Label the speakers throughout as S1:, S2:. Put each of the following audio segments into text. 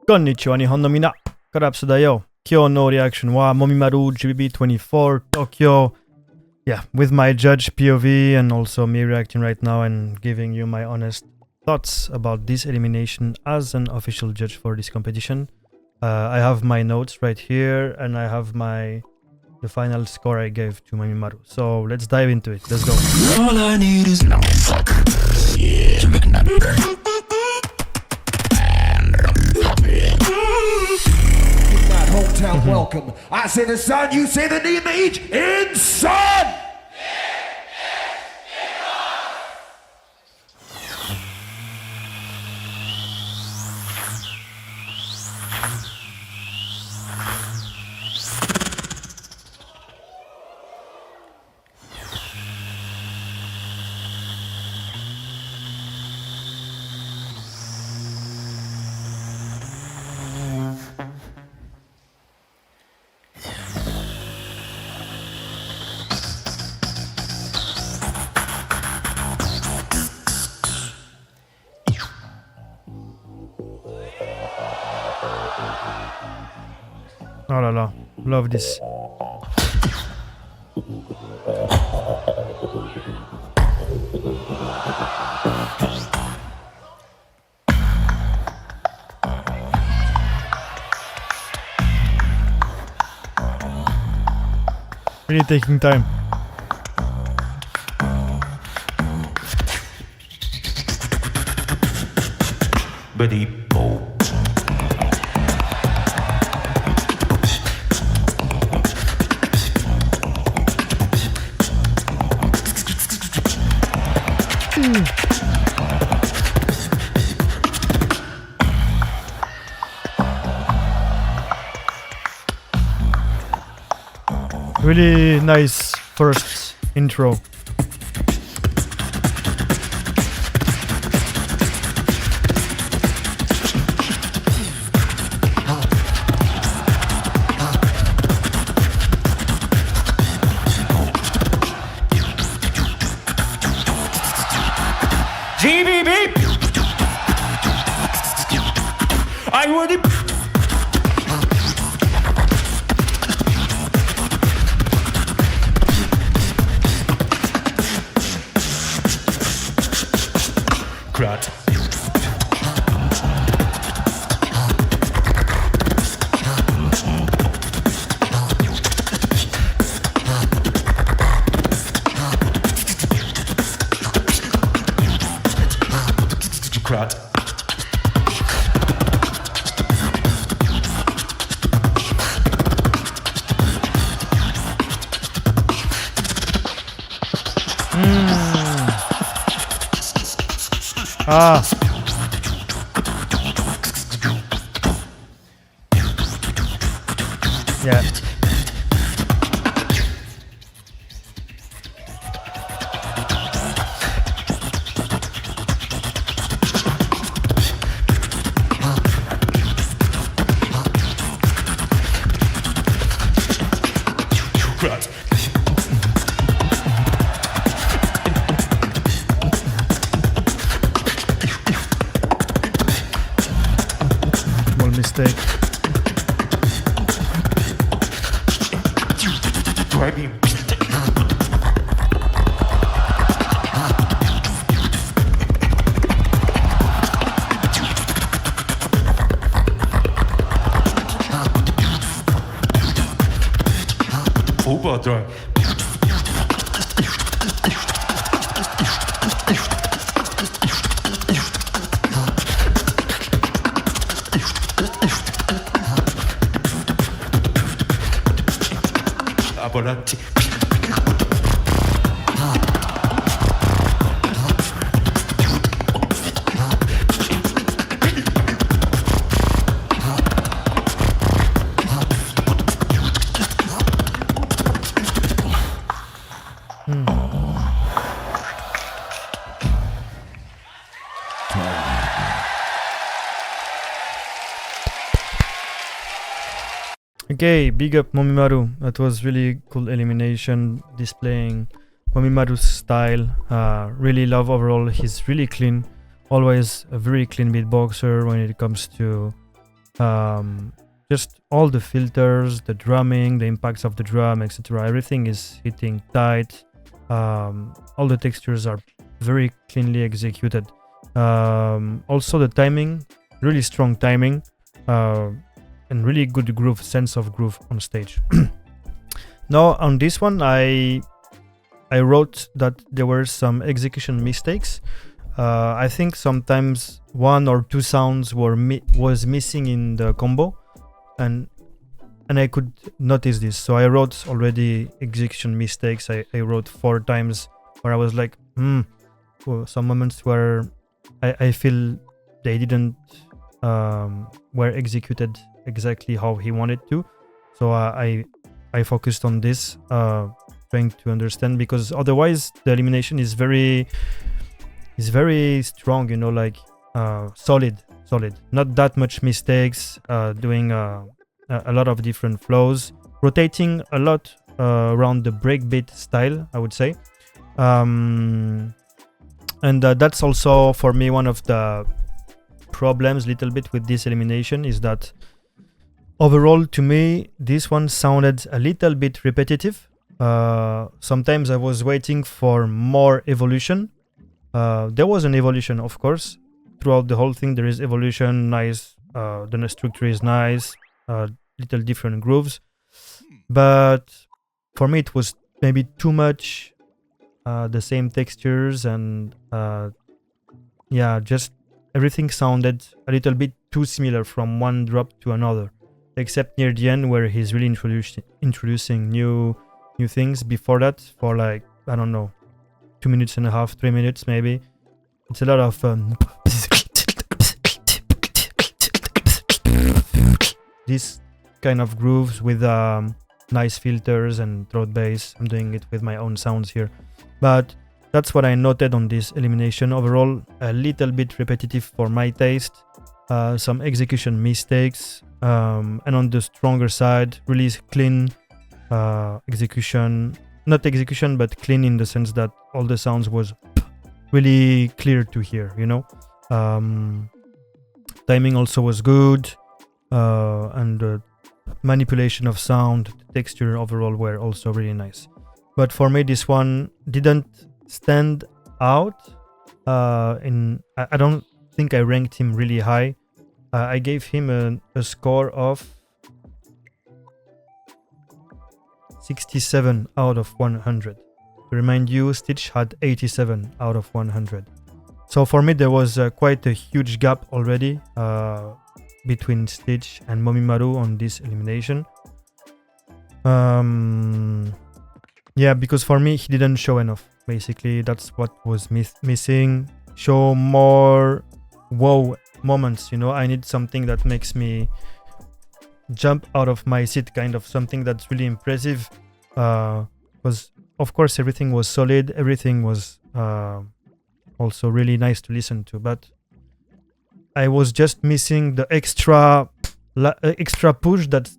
S1: こんにちは、日本のみな。COLAPSだよ。今日のリアクションは MOMIMARU GBB24 Tokyo. Yeah, with my judge POV and also me reacting right now and giving you my honest thoughts about this elimination as an official judge for this competition. I have my notes right here and I have the final score I gave to MOMIMARU. So let's dive into it. Let's go.
S2: All I need is no fuck. Yeah.
S3: Hometown welcome. I say the sun, you say the name of each in sun.
S1: Oh la la, love this. Really taking time.
S2: Ready, go.
S1: Really nice first intro.
S2: GBB. I would. Crowd. Crowd.
S1: Ah. Yeah.
S2: Crowd.
S1: Small mistake.
S2: Driving. Overdrive. Laborati.
S1: Okay, big up MOMIMARU. That was really cool elimination, displaying MOMIMARU's style. Really love overall. He's really clean. Always a very clean beatboxer when it comes to Just all the filters, the drumming, the impacts of the drum, etc. Everything is hitting tight. All the textures are very cleanly executed. Also the timing, really strong timing, and really good groove, sense of groove on stage. Now on this one, I wrote that there were some execution mistakes. I think sometimes one or two sounds was missing in the combo, and I could notice this. So I wrote already execution mistakes. I wrote 4 times where I was like, well, some moments where I feel they didn't were executed exactly how he wanted to. So I focused on this, trying to understand, because otherwise the elimination is very strong, you know, like solid, not that much mistakes, doing a lot of different flows, rotating a lot around the breakbeat style, I would say. And that's also for me one of the problems little bit with this elimination, is that overall to me this one sounded a little bit repetitive. Sometimes I was waiting for more evolution. There was an evolution, of course, throughout the whole thing. There is evolution, nice, the structure is nice, little different grooves, but for me it was maybe too much the same textures, and yeah, just everything sounded a little bit too similar from one drop to another, except near the end where he's really introducing new things. Before that, for like, I don't know, 2.5 minutes, 3 minutes maybe, it's a lot of this kind of grooves with nice filters and throat bass. I'm doing it with my own sounds here, but that's what I noted on this elimination. Overall, a little bit repetitive for my taste, some execution mistakes, and on the stronger side, really clean execution. Not execution, but clean in the sense that all the sounds was really clear to hear, you know. Timing also was good, and the manipulation of sound, texture overall were also really nice. But for me, this one didn't stand out. I don't think I ranked him really high. I gave him a score of 67 out of 100. To remind you, Stitch had 87 out of 100. So for me, there was quite a huge gap already between Stitch and MOMIMARU on this elimination. Yeah, because for me, he didn't show enough. Basically, that's what was missing. Show more wow moments, you know. I need something that makes me jump out of my seat, kind of something that's really impressive. Was, of course, everything was solid, everything was also really nice to listen to, but I was just missing the extra push that's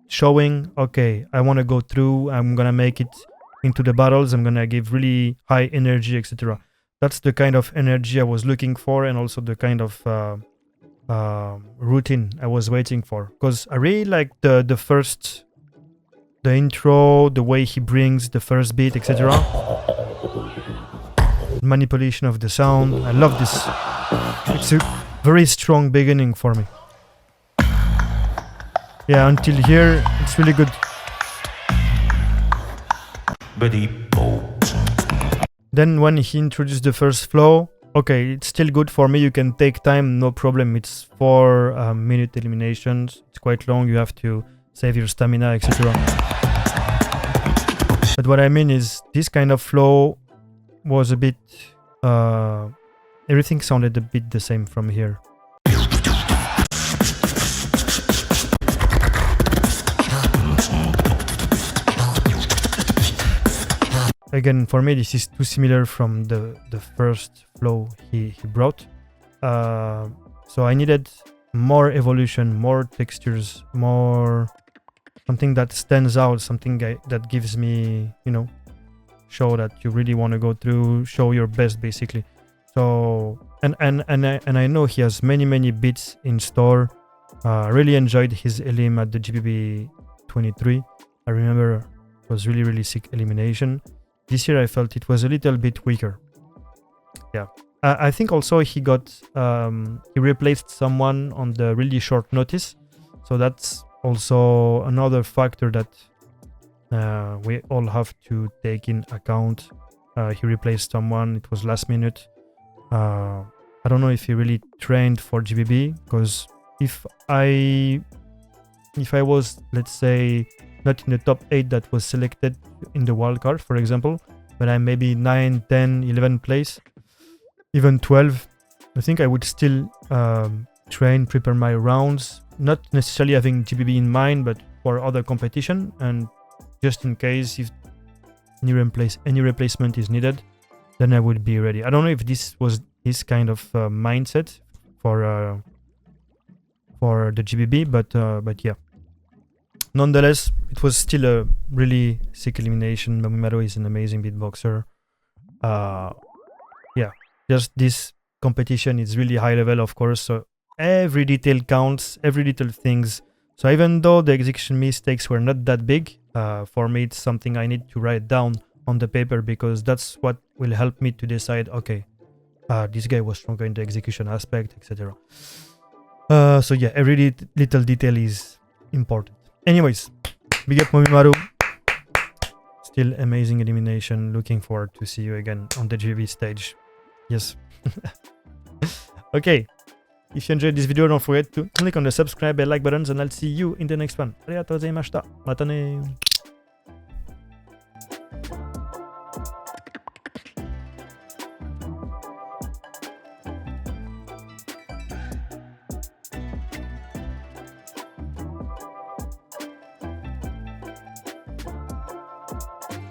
S1: showing, okay, I want to go through, I'm gonna make it into the battles, I'm gonna give really high energy, etc. That's the kind of energy I was looking for, and also the kind of routine I was waiting for, because I really like the intro, the way he brings the first beat, etc. Manipulation of the sound, I love this. It's a very strong beginning for me. Yeah, until here it's really good. Then when he introduced the first flow, okay, it's still good for me. You can take time, no problem. It's 4-minute eliminations. It's quite long. You have to save your stamina, etc. But what I mean is, this kind of flow was a bit... everything sounded a bit the same from here. Again, for me, this is too similar from the first flow he brought. So I needed more evolution, more textures, more something that stands out, something that gives me, you know, show that you really want to go through, show your best, basically. So and I know he has many beats in store. Really enjoyed his elim at the GBB23. I remember it was really sick elimination. This year I felt it was a little bit weaker. Yeah. I think also he replaced someone on the really short notice. So that's also another factor that we all have to take in account. He replaced someone, it was last minute. I don't know if he really trained for GBB, because if I was, let's say, not in the top 8 that was selected in the wildcard, for example, but I'm maybe 9, 10, 11 place, even 12, I think I would still train, prepare my rounds, not necessarily having GBB in mind, but for other competition, and just in case if any replacement is needed, then I would be ready. I don't know if this was his kind of mindset for the GBB, but yeah. Nonetheless, it was still a really sick elimination. MOMIMARU is an amazing beatboxer. Yeah, just this competition is really high level, of course. So every detail counts, every little things. So even though the execution mistakes were not that big, for me it's something I need to write down on the paper, because that's what will help me to decide, okay, this guy was stronger in the execution aspect, etc. So yeah, every little detail is important. Anyways, big up MOMIMARU. Still amazing elimination. Looking forward to see you again on the GB stage. Yes. Okay. If you enjoyed this video, don't forget to click on the subscribe and like buttons, and I'll see you in the next one. ありがとうございました。またね。